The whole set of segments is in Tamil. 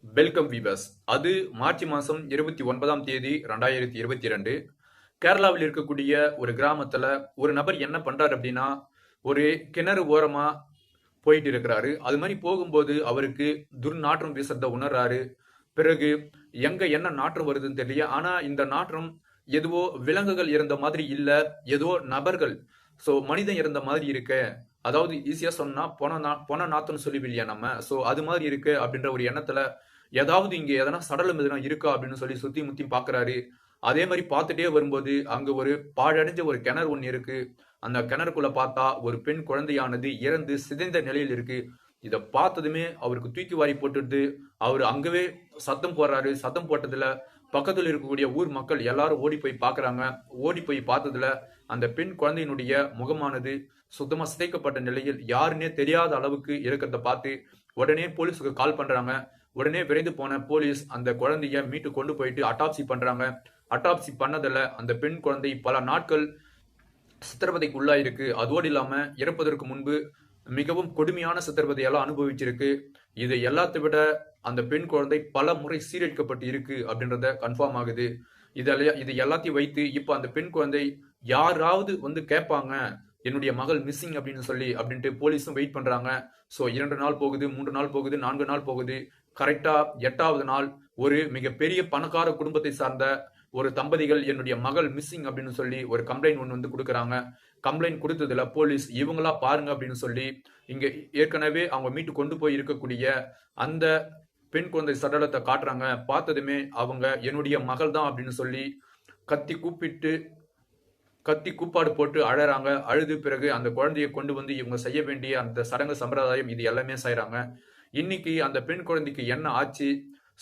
Welcome viewers. அது மார்ச் மாதம் 29ஆம் தேதி 2022 கேரளாவில் இருக்கக்கூடிய ஒரு கிராமத்துல ஒரு நபர் என்ன பண்றாரு அப்படின்னா, ஒரு கிணறு ஓரமா போயிட்டு இருக்கிறாரு. அது மாதிரி போகும்போது அவருக்கு துர்நாற்றம் வீசுறத உணர்றாரு. பிறகு எங்க என்ன நாற்றம் வருதுன்னு தெரியல. ஆனா இந்த நாற்றம் எதுவோ விலங்குகள் இறந்த மாதிரி இல்ல, ஏதோ நபர்கள் மனிதன் இறந்த மாதிரி இருக்கு. அதாவது ஈஸியா சொன்னா பொன நாத்தம்னு சொல்லுவோம் இல்லையா நம்ம. அது மாதிரி இருக்கு அப்படின்ற ஒரு எண்ணத்துல ஏதாவது இங்க எதனா சடலம் எதனா இருக்கா அப்படின்னு சொல்லி சுத்தி முத்தி பாக்குறாரு. அதே மாதிரி பார்த்துட்டே வரும்போது அங்க ஒரு பாழடைஞ்ச ஒரு கிணறு ஒண்ணு இருக்கு. அந்த கிணறுக்குள்ள பார்த்தா ஒரு பெண் குழந்தையானது இறந்து சிதைந்த நிலையில் இருக்கு. இத பார்த்ததுமே அவருக்கு தூக்கி வாரி போட்டுடுது. அவர் அங்கவே சத்தம் போடுறாரு. சத்தம் போட்டதுல பக்கத்துல இருக்கக்கூடிய ஊர் மக்கள் எல்லாரும் ஓடி போய் பாக்குறாங்க. ஓடி போய் பார்த்ததுல அந்த பெண் குழந்தையினுடைய முகமானது சுத்தமா சிதைக்கப்பட்ட நிலையில் யாருன்னே தெரியாத அளவுக்கு இருக்கிறத பார்த்து உடனே போலீஸுக்கு கால் பண்றாங்க. உடனே விரைந்து போன போலீஸ் அந்த குழந்தைய மீட்டு கொண்டு போயிட்டு அட்டாப்சி பண்றாங்க. அட்டாப்சி பண்ணதுல அந்த பெண் குழந்தை பல நாட்கள் சித்திரவதைக்கு உள்ளாயிருக்கு. அதோடு இல்லாம இறப்பதற்கு முன்பு மிகவும் கொடுமையான சித்திரவதையெல்லாம் அனுபவிச்சிருக்கு. இது எல்லாத்தை விட அந்த பெண் குழந்தை பல முறை சீரழிக்கப்பட்டு இருக்கு அப்படின்றத கன்ஃபார்ம் ஆகுது. இது எல்லாத்தையும் வைத்து இப்ப அந்த பெண் குழந்தை யாராவது வந்து கேட்பாங்க, என்னுடைய மகள் மிஸ்ஸிங் அப்படின்னு சொல்லி அப்படின்ட்டு போலீஸும் வெயிட் பண்றாங்க. 2 நாள் போகுது, 3 நாள் போகுது, 4 நாள் போகுது. கரெக்டா 8வது நாள் ஒரு மிகப்பெரிய பணக்கார குடும்பத்தை சார்ந்த ஒரு தம்பதிகள் என்னுடைய மகள் மிஸ்ஸிங் அப்படின்னு சொல்லி ஒரு கம்ப்ளைண்ட் ஒன்று வந்து கொடுக்குறாங்க. கம்ப்ளைண்ட் கொடுத்ததுல போலீஸ் இவங்களா பாருங்க அப்படின்னு சொல்லி இங்க ஏற்கனவே அவங்க மீட்டு கொண்டு போய் இருக்கக்கூடிய அந்த பெண் குழந்தை சடலத்தை காட்டுறாங்க. பார்த்ததுமே அவங்க என்னுடைய மகள் தான் அப்படின்னு சொல்லி கத்தி கூப்பிட்டு கத்தி கூப்பாடு போட்டு அழறாங்க. அழுது பிறகு அந்த குழந்தையை கொண்டு வந்து இவங்க செய்ய வேண்டிய அந்த சடங்கு சம்பிரதாயம் இது எல்லாமே செய்யறாங்க. இன்னைக்கு அந்த பெண் குழந்தைக்கு என்ன ஆச்சு,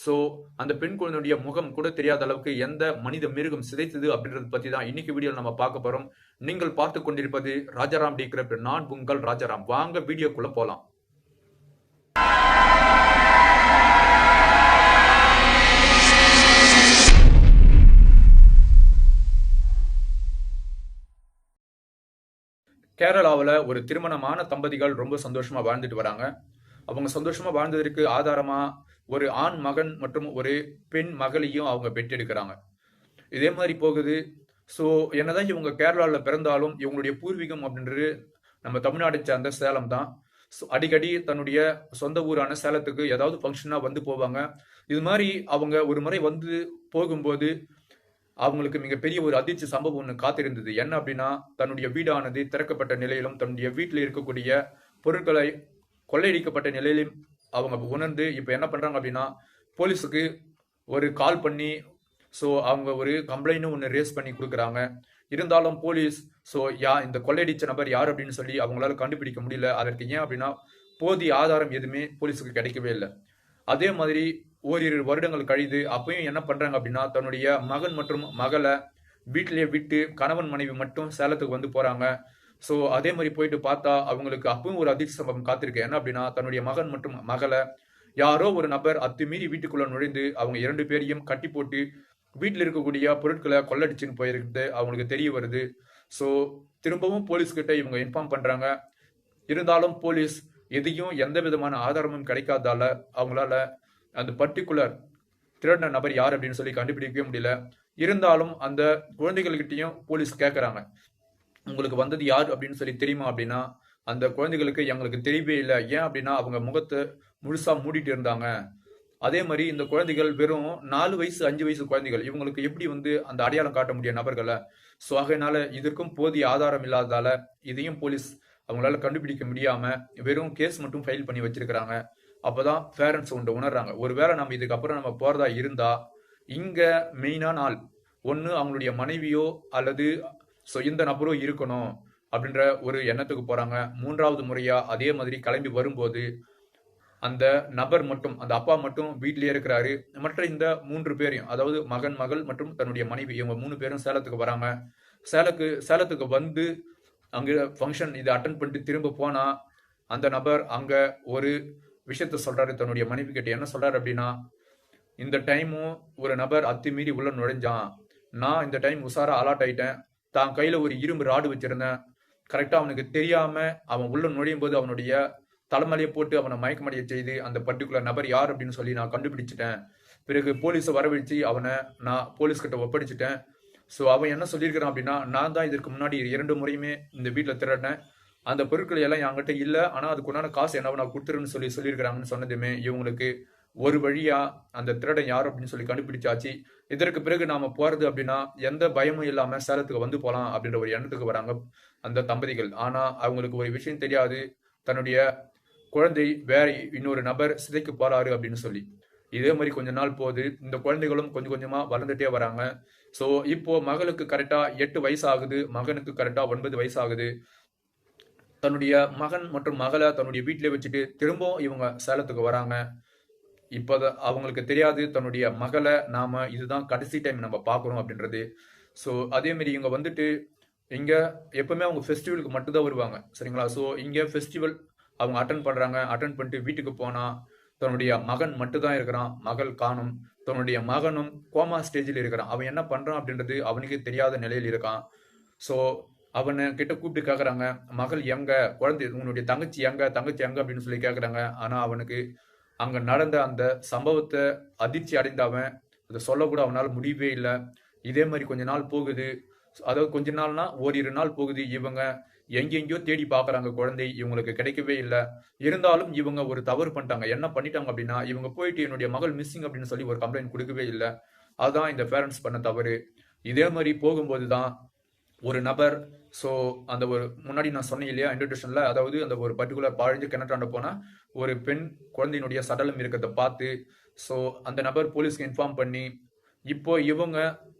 சோ அந்த பெண் குழந்தையுடைய முகம் கூட தெரியாத அளவுக்கு எந்த மனித மிருகம் சிதைத்தது அப்படின்றத பத்தி தான் இன்னைக்கு வீடியோல நம்ம பார்க்க போறோம். நீங்கள் பார்த்து கொண்டிருப்பது ராஜாராம் டி கிரிப்ட். நான் உங்கள் ராஜாராம். வாங்க வீடியோக்குள்ள போலாம். கேரளாவில் ஒரு திருமணமான தம்பதிகள் ரொம்ப சந்தோஷமா வாழ்ந்துட்டு வராங்க. அவங்க சந்தோஷமா வாழ்ந்ததற்கு ஆதாரமா ஒரு ஆண் மகன் மற்றும் ஒரு பெண் மகளையும் அவங்க பெற்றெடுக்கிறாங்க. இதே மாதிரி போகுது. ஸோ என்னதான் இவங்க கேரளாவில் பிறந்தாலும் இவங்களுடைய பூர்வீகம் அப்படின்றது நம்ம தமிழ்நாட்டை சார்ந்த சேலம் தான். அடிக்கடி தன்னுடைய சொந்த ஊரான சேலத்துக்கு ஏதாவது ஃபங்க்ஷனா வந்து போவாங்க. இது மாதிரி அவங்க ஒரு முறை வந்து போகும்போது அவங்களுக்கு மிகப்பெரிய ஒரு அதிர்ச்சி சம்பவம் ஒன்று காத்திருந்தது. என்ன அப்படின்னா, தன்னுடைய வீடானது திறக்கப்பட்ட நிலையிலும் தன்னுடைய வீட்டில் இருக்கக்கூடிய பொருட்களை கொள்ளையடிக்கப்பட்ட நிலையிலும் அவங்க உணர்ந்து இப்ப என்ன பண்றாங்க அப்படின்னா, போலீஸுக்கு ஒரு கால் பண்ணி அவங்க ஒரு கம்ப்ளைண்டும் ஒன்று ரேஸ் பண்ணி கொடுக்குறாங்க. இருந்தாலும் போலீஸ் இந்த கொள்ளையடிச்ச நபர் யார் அப்படின்னு சொல்லி அவங்களால கண்டுபிடிக்க முடியல. அதற்கு ஏன் அப்படின்னா போதிய ஆதாரம் எதுவுமே போலீஸுக்கு கிடைக்கவே இல்லை. அதே மாதிரி ஓரிரு வருடங்கள் கழிது அப்பயும் என்ன பண்றாங்க அப்படின்னா, தன்னுடைய மகன் மற்றும் மகளை வீட்டிலேயே விட்டு கணவன் மனைவி மட்டும் சேலத்துக்கு வந்து போறாங்க. அதே மாதிரி போயிட்டு பார்த்தா அவங்களுக்கு அப்பவும் ஒரு அதிர்ச்சி சம்பவம் காத்திருக்கு. என்ன அப்படின்னா, தன்னுடைய மகன் மற்றும் மகளை யாரோ ஒரு நபர் அத்துமீறி வீட்டுக்குள்ள நுழைந்து அவங்க 2 பேரையும் கட்டி போட்டு வீட்டில் இருக்கக்கூடிய பொருட்களை கொள்ளடிச்சுன்னு போயிருக்குது அவங்களுக்கு தெரிய வருது. திரும்பவும் போலீஸ் கிட்ட இவங்க இன்ஃபார்ம் பண்றாங்க. இருந்தாலும் போலீஸ் எதையும் எந்த விதமான ஆதாரமும் கிடைக்காதால அவங்களால அந்த பர்டிகுலர் திருடின நபர் யார் அப்படின்னு சொல்லி கண்டுபிடிக்கவே முடியல. இருந்தாலும் அந்த குழந்தைகள்கிட்டையும் போலீஸ் கேட்கறாங்க, உங்களுக்கு வந்தது யார் அப்படின்னு சொல்லி தெரியுமா அப்படின்னா, அந்த குழந்தைகளுக்கு எங்களுக்கு தெரியவே இல்லை. ஏன் அப்படின்னா அவங்க முகத்தை முழுசா மூடிட்டு இருந்தாங்க. அதே மாதிரி இந்த குழந்தைகள் வெறும் 4 வயசு 5 வயசு குழந்தைகள். இவங்களுக்கு எப்படி வந்து அந்த அடையாளம் காட்ட முடியும் நபர்களை? ஆகையினால இதற்கும் போதிய ஆதாரம் இல்லாததால இதையும் போலீஸ் அவங்களால கண்டுபிடிக்க முடியாம வெறும் கேஸ் மட்டும் ஃபைல் பண்ணி வச்சிருக்கிறாங்க. அப்பதான் பேரண்ட்ஸ் ஒன்று உணர்றாங்க, ஒருவேளை நம்ம இதுக்கப்புறம் நம்ம போறதா இருந்தா இங்க மெயினான ஆள் ஒண்ணு அவங்களுடைய மனைவியோ அல்லது இந்த நபரோ இருக்கணும் அப்படின்ற ஒரு எண்ணத்துக்கு போறாங்க. 3வது முறையா அதே மாதிரி கிளம்பி வரும்போது அந்த நபர் மட்டும், அந்த அப்பா மட்டும் வீட்டிலேயே இருக்கிறாரு. மற்ற இந்த 3 பேரையும், அதாவது மகன் மகள் மற்றும் தன்னுடைய மனைவி, இவங்க 3 பேரும் சேலத்துக்கு வராங்க. சேலத்துக்கு வந்து அங்க ஃபங்க்ஷன் இதை அட்டன் பண்ணிட்டு திரும்ப போனா அந்த நபர் அங்க ஒரு விஷயத்த சொல்றாரு தன்னுடைய மனைவி கிட்ட. என்ன சொல்றாரு அப்படின்னா, இந்த டைமும் ஒரு நபர் அத்துமீறி உள்ள நுழைஞ்சான். நான் இந்த டைம் உசாரா அலாட் ஆயிட்டேன். தான் கையில ஒரு இரும்பு ராடு வச்சிருந்தேன். கரெக்டா அவனுக்கு தெரியாம அவன் உள்ள நுழையும் போது அவனுடைய தலைமலையை போட்டு அவனை மயக்கமடைய செய்து அந்த பர்டிகுலர் நபர் யார் அப்படின்னு சொல்லி நான் கண்டுபிடிச்சிட்டேன். பிறகு போலீஸை வரவழைச்சு அவனை நான் போலீஸ் கிட்ட ஒப்படைச்சிட்டேன். ஸோ அவன் என்ன சொல்லியிருக்கிறான் அப்படின்னா, நான் தான் இதற்கு முன்னாடி 2 முறையுமே இந்த வீட்டில் திருடினேன். அந்த பொருட்கள் எல்லாம் என்கிட்ட இல்லை, ஆனால் அதுக்குண்டான காசு என்ன நான் கொடுத்துருன்னு சொல்லியிருக்கிறாங்கன்னு சொன்னதுமே இவங்களுக்கு ஒரு வழியா அந்த திருடன் யார் அப்படின்னு சொல்லி கண்டுபிடிச்சாச்சு. இதற்கு பிறகு நாம போறது அப்படின்னா எந்த பயமும் இல்லாம சேலத்துக்கு வந்து போலாம் அப்படின்ற ஒரு எண்ணத்துக்கு வராங்க அந்த தம்பதிகள். ஆனா அவங்களுக்கு ஒரு விஷயம் தெரியாது, தன்னுடைய குழந்தை வேற இன்னொரு நபர் சிதைக்கு போறாரு அப்படின்னு சொல்லி. இதே மாதிரி கொஞ்ச நாள் போகுது. இந்த குழந்தைகளும் கொஞ்சம் கொஞ்சமா வளர்ந்துட்டே வராங்க. ஸோ இப்போ மகளுக்கு கரெக்டா 8 வயசு ஆகுது, மகனுக்கு கரெக்டா 9 வயசு ஆகுது. தன்னுடைய மகன் மற்றும் மகளை தன்னுடைய வீட்டிலே வச்சுட்டு திரும்பவும் இவங்க சேலத்துக்கு வராங்க. இப்போ அவங்களுக்கு தெரியாது தன்னுடைய மகளை நாம இதுதான் கடைசி டைம் நம்ம பார்க்குறோம் அப்படின்றது. ஸோ அதே மாதிரி இவங்க வந்துட்டு இங்க எப்பவுமே அவங்க ஃபெஸ்டிவலுக்கு மட்டும்தான் வருவாங்க, சரிங்களா? ஸோ இங்க ஃபெஸ்டிவல் அவங்க அட்டன் பண்றாங்க. அட்டன் பண்ணிட்டு வீட்டுக்கு போனா தன்னுடைய மகன் மட்டும்தான் இருக்கிறான், மகள் காணும். தன்னுடைய மகனும் கோமா ஸ்டேஜில் இருக்கிறான். அவன் என்ன பண்றான் அப்படின்றது அவனுக்கே தெரியாத நிலையில் இருக்கான். ஸோ அவனை கிட்ட கூப்பிட்டு கேட்குறாங்க, மகள் எங்க, குழந்தை உன்னுடைய தங்கச்சி எங்க அப்படின்னு சொல்லி கேட்குறாங்க. ஆனா அவனுக்கு அங்க நடந்த அந்த சம்பவத்தை அதிர்ச்சி அடைந்தவன் அதை சொல்லக்கூட அவனால முடியவே இல்லை. இதே மாதிரி கொஞ்ச நாள் போகுது. அதாவது கொஞ்ச நாள்னா ஓரிரு நாள் போகுது. இவங்க எங்கெங்கயோ தேடி பாக்குறாங்க, குழந்தை இவங்களுக்கு கிடைக்கவே இல்லை. இருந்தாலும் இவங்க ஒரு தவறு பண்ணிட்டாங்க. என்ன பண்ணிட்டாங்க அப்படின்னா, இவங்க போயிட்டு என்னுடைய மகள் மிஸ்ஸிங் அப்படின்னு சொல்லி ஒரு கம்ப்ளைண்ட் கொடுக்கவே இல்லை. அதுதான் இந்த பேரண்ட்ஸ் பண்ண தவறு. இதே மாதிரி போகும்போது தான் ஒரு நபர், ஸோ அந்த ஒரு முன்னாடி நான் சொன்னேன் இல்லையா இன்ட்ரடியூஷன்ல, அதாவது அந்த ஒரு பர்டிகுலர் பாழஞ்சு கிணற்றாண்ட போனா ஒரு பெண் குழந்தையினுடைய சடலம் இருக்கிறத பார்த்து, ஸோ அந்த நபர் போலீஸ்க்கு இன்ஃபார்ம் பண்ணி இப்போ இவங்க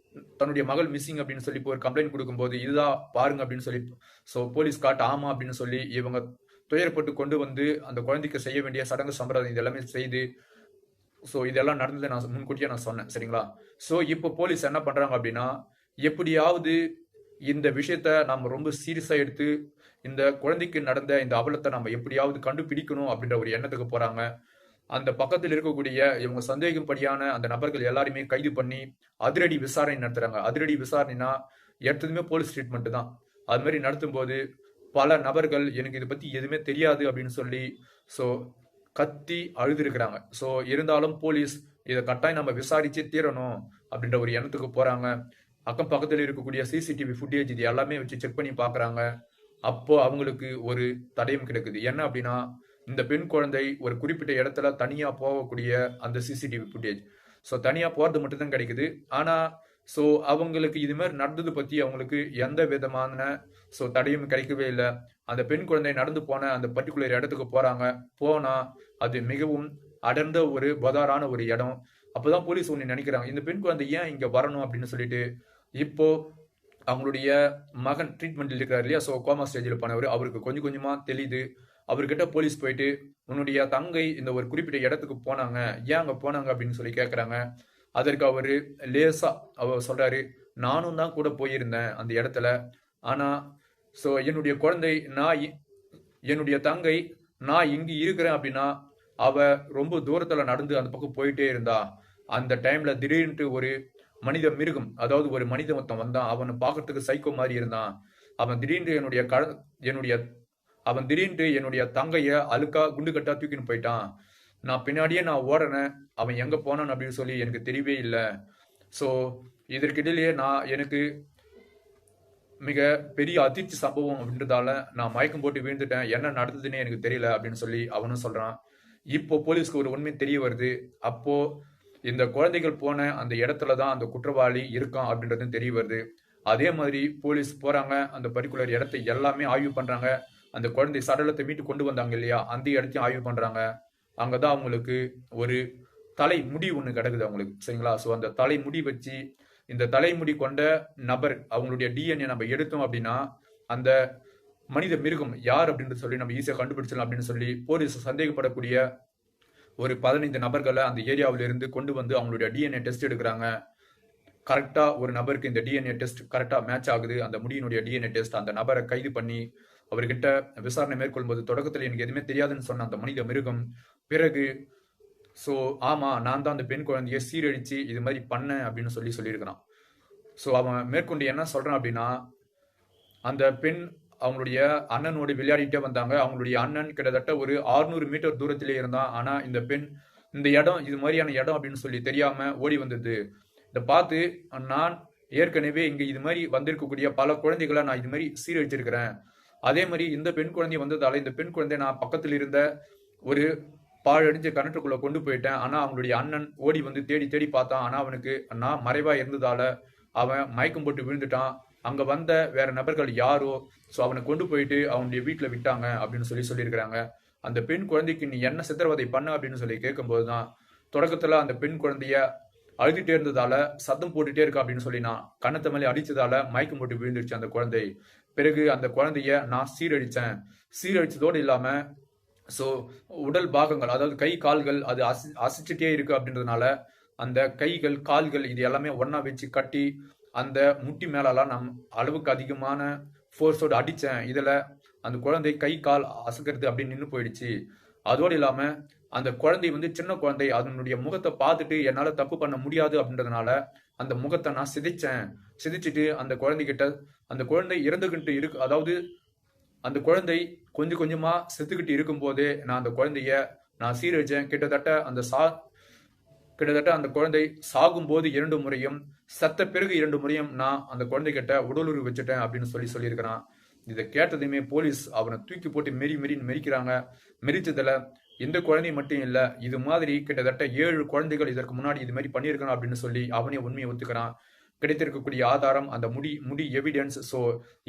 தன்னுடைய மகள் மிஸ்ஸிங் அப்படின்னு சொல்லி ஒரு கம்ப்ளைண்ட் கொடுக்கும்போது இதுதான் பாருங்க அப்படின்னு சொல்லி ஸோ போலீஸ் காட்ட ஆமா அப்படின்னு சொல்லி இவங்க துயரப்பட்டு கொண்டு வந்து அந்த குழந்தைக்கு செய்ய வேண்டிய சடங்கு சம்பிரதாயம் இதெல்லாமே செய்து, ஸோ இதெல்லாம் நடந்ததை நான் முன்கூட்டியே நான் சொன்னேன், சரிங்களா? ஸோ இப்போ போலீஸ் என்ன பண்றாங்க அப்படின்னா, எப்படியாவது இந்த விஷயத்த நம்ம ரொம்ப சீரியஸா எடுத்து இந்த குழந்தைக்கு நடந்த இந்த அவலத்தை நம்ம எப்படியாவது கண்டுபிடிக்கணும் அப்படின்ற ஒரு எண்ணத்துக்கு போறாங்க. அந்த பக்கத்தில் இருக்கக்கூடிய இவங்க சந்தேகப்படியான அந்த நபர்கள் எல்லாருமே கைது பண்ணி அதிரடி விசாரணை நடத்துறாங்க. அதிரடி விசாரணைனா எடுத்ததுமே போலீஸ் ட்ரீட்மெண்ட் தான். அது மாதிரி நடத்தும் போது பல நபர்கள் எனக்கு இதை பத்தி எதுவுமே தெரியாது அப்படின்னு சொல்லி ஸோ கத்தி அழுதுருக்கிறாங்க. ஸோ இருந்தாலும் போலீஸ் இதை கட்டாயம் நம்ம விசாரிச்சு தீரணும் அப்படின்ற ஒரு எண்ணத்துக்கு போறாங்க. அக்கம் பக்கத்தில் இருக்கக்கூடிய சிசிடிவி ஃபுட்டேஜ் இது எல்லாமே வச்சு செக் பண்ணி பாக்குறாங்க. அப்போ அவங்களுக்கு ஒரு தடயம் கிடைக்குது. என்ன அப்படின்னா, இந்த பெண் குழந்தை ஒரு குறிப்பிட்ட இடத்துல தனியா போகக்கூடிய அந்த சிசிடிவி ஃபுட்டேஜ். ஸோ தனியா போறது மட்டும்தான் கிடைக்குது. ஆனா ஸோ அவங்களுக்கு இது மாதிரி நடந்தது பத்தி அவங்களுக்கு எந்த விதமான ஸோ தடையும் கிடைக்கவே இல்லை. அந்த பெண் குழந்தை நடந்து போன அந்த பர்டிகுலர் இடத்துக்கு போறாங்க. போனா அது மிகவும் அடர்ந்த ஒரு பதாரான ஒரு இடம். அப்போதான் போலீஸ் ஒன்று நினைக்கிறாங்க, இந்த பெண் குழந்தை ஏன் இங்க வரணும் அப்படின்னு சொல்லிட்டு. இப்போ அவங்களுடைய மகன் ட்ரீட்மெண்ட்டில் இருக்கிறார் இல்லையா, ஸோ கோமா ஸ்டேஜில் போனவர், அவருக்கு கொஞ்சம் கொஞ்சமா தெரியுது. அவர்கிட்ட போலீஸ் போயிட்டு உன்னுடைய தங்கை இந்த ஒரு குறிப்பிட்ட இடத்துக்கு போனாங்க, ஏன் அங்க போனாங்க அப்படின்னு சொல்லி கேட்குறாங்க. அதற்கு அவரு லேசா அவர் சொல்றாரு, நானும் தான் கூட போயிருந்தேன் அந்த இடத்துல. ஆனா ஸோ என்னுடைய குழந்தை என்னுடைய தங்கை நான் இங்கு இருக்கிறேன் அப்படின்னா அவ ரொம்ப தூரத்துல நடந்து அந்த பக்கம் போயிட்டே இருந்தா. அந்த டைம்ல திடீர்னு ஒரு மனித மிருகம், அதாவது ஒரு மனித மொத்தம் வந்தான். அவனை பார்க்கறதுக்கு சைக்கோ மாதிரி இருந்தான். அவன் திடீர்னு என்னுடைய தங்கைய அழுக்கா குண்டு கட்டா தூக்கின்னு போயிட்டான். நான் பின்னாடியே நான் ஓடுறேன், அவன் எங்க போனான் அப்படின்னு சொல்லி எனக்கு தெரியவே இல்லை. ஸோ இதற்கிடையிலேயே எனக்கு மிக பெரிய அதிர்ச்சி சம்பவம் அப்படின்றதால நான் மயக்கம் போட்டு வீழ்ந்துட்டேன், என்ன நடந்ததுன்னே எனக்கு தெரியல அப்படின்னு சொல்லி அவனும் சொல்றான். இப்போ போலீஸ்க்கு ஒரு உண்மை தெரிய வருது. அப்போ இந்த குழந்தைகள் போன அந்த இடத்துல தான் அந்த குற்றவாளி இருக்கான் அப்படின்றது தெரிய வருது. அதே மாதிரி போலீஸ் போறாங்க, அந்த பர்டிகுலர் இடத்தை எல்லாமே ஆய்வு பண்றாங்க. அந்த குழந்தை சடலத்தை வீட்டுக்கு கொண்டு வந்தாங்க இல்லையா, அந்த இடத்தையும் ஆய்வு பண்றாங்க. அங்கதான் அவங்களுக்கு ஒரு தலைமுடி ஒண்ணு கிடக்குது அவங்களுக்கு, சரிங்களா? ஸோ அந்த தலைமுடி வச்சு இந்த தலைமுடி கொண்ட நபர் அவங்களுடைய டிஎன்ஏ நம்ம எடுத்தோம் அப்படின்னா அந்த மனித மிருகம் யார் அப்படின்னு சொல்லி நம்ம ஈஸியா கண்டுபிடிச்சலாம் அப்படின்னு சொல்லி போலீஸ் சந்தேகப்படக்கூடிய ஒரு 15 நபர்களை அந்த ஏரியாவில இருந்து கொண்டு வந்து அவங்களுடைய டிஎன்ஏ டெஸ்ட் எடுக்கிறாங்க. கரெக்டா ஒரு நபருக்கு இந்த டிஎன்ஏ டெஸ்ட் கரெக்டா மேட்ச் ஆகுது. அந்த முடியினுடைய டிஎன்ஏ டெஸ்ட் அந்த நபரை கைது பண்ணி அவர்கிட்ட விசாரணை மேற்கொள்ளும்போது தொடக்கத்தில் எனக்கு எதுவுமே தெரியாதுன்னு சொன்ன அந்த மனித மிருகம் பிறகு ஸோ ஆமா நான் தான் அந்த பெண் குழந்தைய சீரழிச்சு இது மாதிரி பண்ணேன் அப்படின்னு சொல்லியிருக்கிறான். ஸோ அவன் மேற்கொண்டு என்ன சொல்றான் அப்படின்னா, அந்த பெண் அவங்களுடைய அண்ணனோடு விளையாடிட்டே வந்தாங்க. அவங்களுடைய அண்ணன் கிட்டத்தட்ட ஒரு 600 மீட்டர் தூரத்திலே இருந்தான். ஆனா இந்த பெண் இந்த இடம் இது மாதிரியான இடம் அப்படின்னு சொல்லி தெரியாம ஓடி வந்தது. இதை பார்த்து நான் ஏற்கனவே இங்க இது மாதிரி வந்திருக்கக்கூடிய பல குழந்தைகளை நான் இது மாதிரி சீரழிச்சிருக்கிறேன். அதே மாதிரி இந்த பெண் குழந்தை வந்ததால இந்த பெண் குழந்தை நான் பக்கத்தில் இருந்த ஒரு பாழடைஞ்ச கிணற்றுக்குள்ள கொண்டு போயிட்டேன். ஆனா அவங்களுடைய அண்ணன் ஓடி வந்து தேடி தேடி பார்த்தான். ஆனா அவனுக்கு நான் மறைவா இருந்ததால அவன் மயக்கம் போட்டு விழுந்துட்டான். அங்க வந்த வேற நபர்கள் யாரோ அவனை கொண்டு போயிட்டு அவனுடைய வீட்டுல விட்டாங்க அப்படின்னு சொல்லியிருக்கிறாங்க. அந்த பெண் குழந்தைக்கு நீ என்ன சித்திரவதை பண்ண அப்படின்னு சொல்லி கேட்கும்போது தான் தொடக்கத்துல அந்த பெண் குழந்தைய அழுதுட்டே இருந்ததால சத்தம் போட்டுட்டே இருக்கா அப்படின்னு சொல்லி நான் கண்ணத்தை மேலே அடிச்சதால மயக்கம் போட்டு விழுந்துருச்சு அந்த குழந்தை. பிறகு அந்த குழந்தைய நான் சீரழிச்சதோடு இல்லாம உடல் பாகங்கள் அதாவது கை கால்கள் அது அசைச்சிட்டே இருக்கு அப்படின்றதுனால அந்த கைகள் கால்கள் இது எல்லாமே ஒன்னா வச்சு கட்டி அந்த முட்டி மேலெல்லாம் நம் அளவுக்கு அதிகமான ஃபோர்ஸோடு அடித்தேன். இதில் அந்த குழந்தை கை கால் அசைக்கிறது அப்படின்னு நின்று போயிடுச்சு. அதோடு இல்லாமல் அந்த குழந்தை வந்து சின்ன குழந்தை அதனுடைய முகத்தை பார்த்துட்டு என்னால் தப்பு பண்ண முடியாது அப்படின்றதுனால அந்த முகத்தை நான் சிதைச்சிட்டு அந்த குழந்தைகிட்ட அந்த குழந்தை இறந்துகிட்டு இருக்கு, அதாவது அந்த குழந்தை கொஞ்சம் கொஞ்சமாக செத்துக்கிட்டு இருக்கும் போதே நான் அந்த குழந்தைய நான் சீரழிச்சேன். கிட்டத்தட்ட அந்த குழந்தை சாகும் போது 2 முறையும் செத்த பிறகு 2 முறையும் நான் அந்த குழந்தைகிட்ட உடலுறவு வச்சுட்டேன் அப்படின்னு சொல்லியிருக்கிறான். இதை கேட்டதுமே போலீஸ் அவனை தூக்கி போட்டு மெரிக்கிறாங்க. மெரிச்சதுல இந்த குழந்தை மட்டும் இல்ல, இது மாதிரி கிட்டத்தட்ட 7 குழந்தைகள் இதற்கு முன்னாடி இது மாதிரி பண்ணியிருக்கணும் அப்படின்னு சொல்லி அவனே உண்மையை ஒத்துக்கிறான். கிடைத்திருக்கக்கூடிய ஆதாரம் அந்த முடி எவிடன்ஸ்.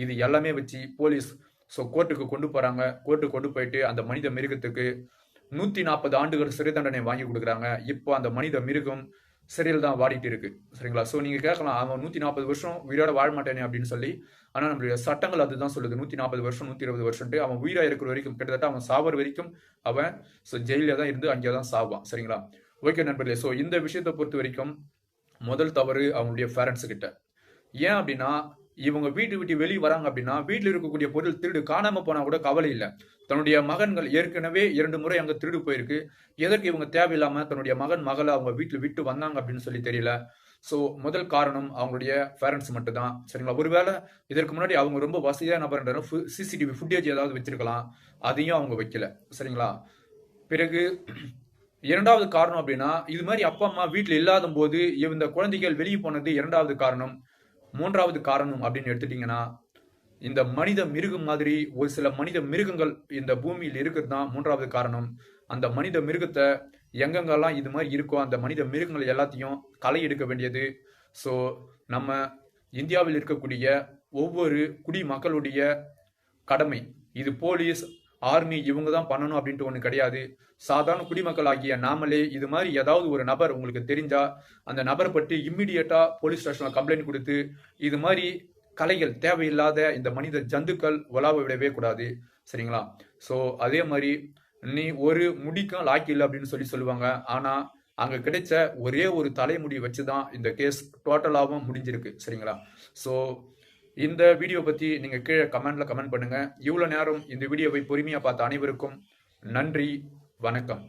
இது எல்லாமே வச்சு போலீஸ் கோர்ட்டுக்கு கொண்டு போறாங்க. கோர்ட்டுக்கு கொண்டு போயிட்டு அந்த மனித மிருகத்துக்கு 140 ஆண்டுகள் சிறை தண்டனை வாங்கி கொடுக்குறாங்க. இப்போ அந்த மனித மிருகம் சிறையில் தான் வாடிட்டு இருக்கு. சரிங்களா? நீங்க கேட்கலாம், அவன் 140 வருஷம் உயிரோட வாழ மாட்டேனே அப்படின்னு சொல்லி. ஆனா நம்மளுடைய சட்டங்கள் அதுதான் சொல்லுது, 140 வருஷம் 120 வருஷம்ட்டு. அவன் உயிரா இருக்கிற வரைக்கும் கிட்டத்தட்ட அவன் சாவர் வரைக்கும் அவன் ஜெயில தான் இருந்து அங்கே தான் சாவான். சரிங்களா? ஓகே நண்பர்களே, இந்த விஷயத்தை பொறுத்த வரைக்கும் முதல் தவறு அவங்களுடைய பேரண்ட்ஸ் கிட்ட. ஏன் அப்படின்னா இவங்க வீட்டு விட்டு வெளியே வராங்க அப்படின்னா வீட்டில் இருக்கக்கூடிய பொருள் திருடு காணாம போனா கூட கவலை இல்லை. தன்னுடைய மகன்கள் ஏற்கனவே 2 முறை அங்க திருடு போயிருக்கு. எதற்கு இவங்க தேவையில்லாம தன்னுடைய மகளை அவங்க வீட்டில் விட்டு வந்தாங்க அப்படின்னு சொல்லி தெரியல. முதல் காரணம் அவங்களுடைய பேரண்ட்ஸ் மட்டும் தான். சரிங்களா? ஒருவேளை இதற்கு முன்னாடி அவங்க ரொம்ப வசதியான நபர் சிசிடிவி ஃபுட்டேஜ் ஏதாவது வச்சிருக்கலாம், அதையும் அவங்க வைக்கல. சரிங்களா? பிறகு 2வது காரணம் அப்படின்னா இது மாதிரி அப்பா அம்மா வீட்டில் இல்லாத போது இந்த குழந்தைகள் வெளியே போனது 2வது காரணம். 3வது காரணம் அப்படின்னு எடுத்துட்டீங்கன்னா இந்த மனித மிருகம் மாதிரி ஒரு சில மனித மிருகங்கள் இந்த பூமியில் இருக்கிறது தான் 3வது காரணம். அந்த மனித மிருகத்தை எங்கெங்கெல்லாம் இது மாதிரி இருக்கோ அந்த மனித மிருகங்கள் எல்லாத்தையும் களை எடுக்க வேண்டியது நம்ம இந்தியாவில் இருக்கக்கூடிய ஒவ்வொரு குடிமக்களுடைய கடமை. இது போலீஸ் ஆர்மி இவங்க தான் பண்ணணும் அப்படின்ட்டு ஒண்ணு கிடையாது. சாதாரண குடிமக்கள் ஆகிய நாமளே இது மாதிரி ஏதாவது ஒரு நபர் உங்களுக்கு தெரிஞ்சா அந்த நபரை பற்றி இம்மிடியேட்டா போலீஸ் ஸ்டேஷன்ல கம்ப்ளைண்ட் கொடுத்து இது மாதிரி கலைகள் தேவையில்லாத இந்த மனித ஜந்துக்கள் உலாவ விடவே கூடாது. சரிங்களா? அதே மாதிரி நீ ஒரு முடிக்கும் லாக்கி இல்லை அப்படின்னு சொல்லுவாங்க. ஆனா அங்க கிடைச்ச ஒரே ஒரு தலைமுடி வச்சுதான் இந்த கேஸ் டோட்டலாகவும் முடிஞ்சிருக்கு. சரிங்களா? இந்த வீடியோ பத்தி நீங்க கீழே கமெண்ட்ல கமெண்ட் பண்ணுங்க. இவ்வளவு நேரம் இந்த வீடியோவை பொறுமையா பார்த்த அனைவருக்கும் நன்றி, வணக்கம்.